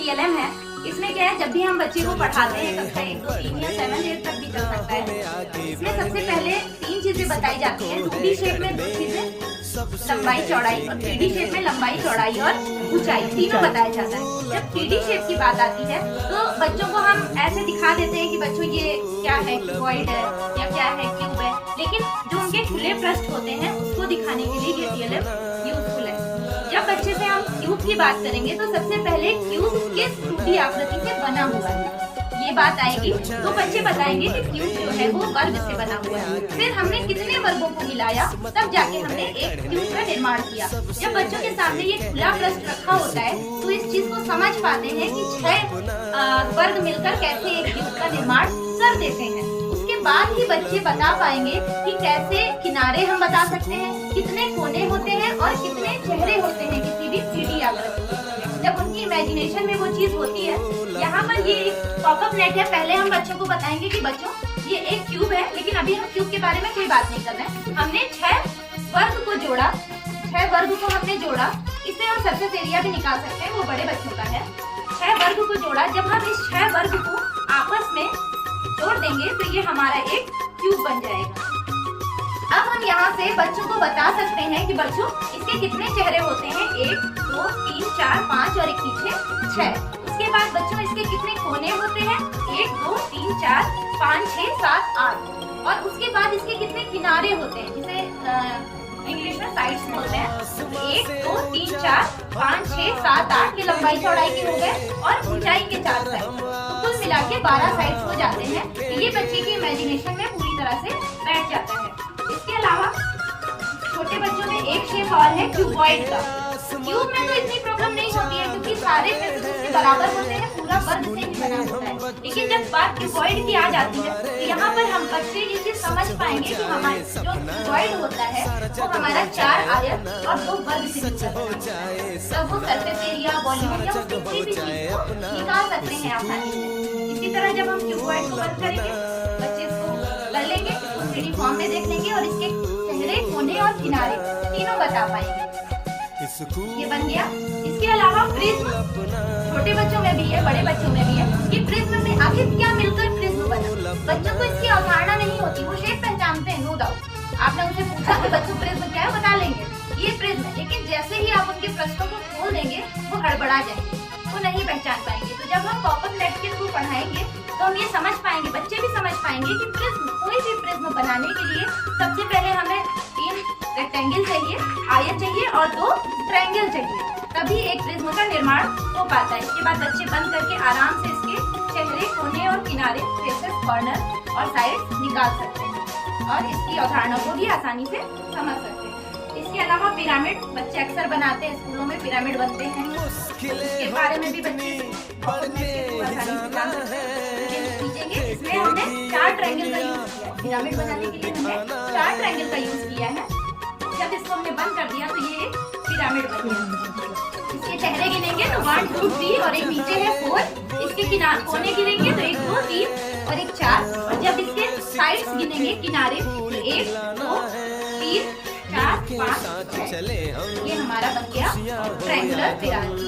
TLM है। इसमें क्या है, जब भी हम बच्चे को पढ़ाते हैं कक्षा 1, 2, 3 या 7, 8 तक भी चल सकता है। इसमें सबसे पहले 3 चीजें बताई जाती हैं। 2D शेप में 2 चीजें, लंबाई चौड़ाई, और 3D शेप में लंबाई चौड़ाई और ऊंचाई, तीनों बताया जाता है। जब 3D शेप की बात आती है तो बच्चों को हम ऐसे दिखा देते हैं कि बच्चों ये क्या है, क्यूबॉइड है या क्या है, क्यूब है। लेकिन जो उनके खुले पृष्ठ होते हैं उसको दिखाने के लिए ये TLM यूजफुल है। जब बच्चे से हम क्यूब की बात करेंगे तो सबसे पहले क्यूब किस 2D आकृति से बना हुआ है, ये बात आएगी। तो बच्चे बताएंगे कि क्यूब जो है वो वर्ग से बना हुआ है। फिर हमने कितने वर्गों को मिलाया, तब जाके हमने एक क्यूब का निर्माण किया। जब बच्चों के सामने ये खुला पृष्ठ रखा होता है तो इस चीज को समझ पाते हैं कि 6 वर्ग मिलकर कैसे एक क्यूब का निर्माण कर देते हैं। उसके बाद ही बच्चे बता पाएंगे कि कैसे किनारे हम बता सकते हैं, कितने कोने होते हैं और कितने चेहरे होते हैं किसी भी 3D आकृति। जब उनकी इमेजिनेशन में वो चीज होती है। यहाँ पर ये पॉपअप नेट है। पहले हम बच्चों को बताएंगे कि बच्चों ये एक क्यूब है, लेकिन अभी हम क्यूब के बारे में कोई बात नहीं कर रहे हैं। हमने 6 वर्ग को जोड़ा, 6 वर्ग को हमने जोड़ा। इससे हम सरफेस एरिया भी निकाल सकते हैं, वो बड़े बच्चों का है। 6 वर्ग को जोड़ा। जब हम इस 6 वर्ग को आपस में जोड़ देंगे तो ये हमारा एक क्यूब बन जाएगा। अब हम यहाँ से बच्चों को बता सकते हैं कि बच्चों इसके कितने चेहरे होते हैं, 1, 2, 3, 4, 5 और एक पीछे 6। उसके बाद बच्चों इसके कितने कोने होते हैं, 1, 2, 3, 4, 5, 6, 7, 8। और उसके बाद इसके कितने किनारे होते हैं, जिसे इंग्लिश में साइड्स बोलते हैं। 1, 2, 3, 4, 5, 6, 7, 8 की लंबाई चौड़ाई के हो गए और ऊंचाई के 4 साइड, कुल मिला के 12 साइड्स हो जाते हैं। तो ये बच्चे की इमेजिनेशन में पूरी तरह से बैठ जाता है। इसके अलावा छोटे बच्चों में एक शेप और है क्यूबॉइड का। क्यूब में तो इतनी प्रॉब्लम नहीं होती है क्योंकि सारे फेसेस उसके बराबर होते हैं, पूरा वर्ग से ही बना होता है। लेकिन जब बात क्यूबॉइड की आ जाती है तो यहाँ पर हम बच्चे ये चीज समझ पाएंगे कि हमारा जो क्यूबॉइड होता है वो हमारा 4 आयत और 2 वर्ग से मिलकर बना होता है। तब वो सरफेस एरिया, वॉल्यूम या किसी भी चीज को निकाल सकते हैं आसानी से। इसी तरह जब हम क्यूबॉइड को वर्क करेंगे, बच्चे इसको कर लेंगे, इसको 3D फॉर्म में देख लेंगे और इसके चेहरे, कोने और किनारे तीनों बता पाएंगे। ये बन गया। इसके अलावा प्रिज्म छोटे बच्चों में भी है, बड़े बच्चों में भी है। कि प्रिज्म में आखिर क्या मिलकर प्रिज्म बना। बच्चों को इसकी अवधारणा नहीं होती, वो शेप पहचानते हैं, नो डाउट। आपने उनसे पूछा कि बच्चों प्रिज्म क्या है, बता लेंगे ये प्रिज्म है। लेकिन जैसे ही आप उनके प्रश्नों को खोल देंगे वो हड़बड़ा जाएंगे, वो नहीं पहचान पाएंगे। तो जब हम पॉपअप नेट के थ्रू पढ़ाएंगे तो हम ये समझ पाएंगे, बच्चे भी समझ पाएंगे कि प्रिज्म, कोई भी प्रिज्म बनाने के लिए सबसे पहले हमें 3 रेक्टेंगल चाहिए, आयत चाहिए और 2 ट्रायंगल चाहिए, तभी एक प्रिज्म का निर्माण हो पाता है। इसके बाद बच्चे बंद करके आराम से इसके चेहरे, कोने और किनारे, फेसेस, कॉर्नर और साइड निकाल सकते हैं और इसकी अवधारणा को भी आसानी से समझ सकते हैं। इसके अलावा पिरामिड बच्चे अक्सर बनाते हैं, स्कूलों में पिरामिड बनते हैं, इसके बारे में भी बच्चे इसमें हमने 4 ट्रायंगल का यूज किया है। पिरामिड बनाने के लिए हमने 4 ट्रायंगल का यूज किया है। जब इसको हमने बंद कर दिया तो ये पिरामिड बन गया। इसके चेहरे गिनेंगे तो 1, 2, 3 और एक नीचे है 4। इसके किनारे, कोने गिनेंगे तो 1, 2, 3 और एक 4। और जब इसके साइड्स गिनेंगे, किनारे, तो 1, 2, 3, 4, 5, 6। ये हमारा बन गया ट्रायंगुलर पिरामिड।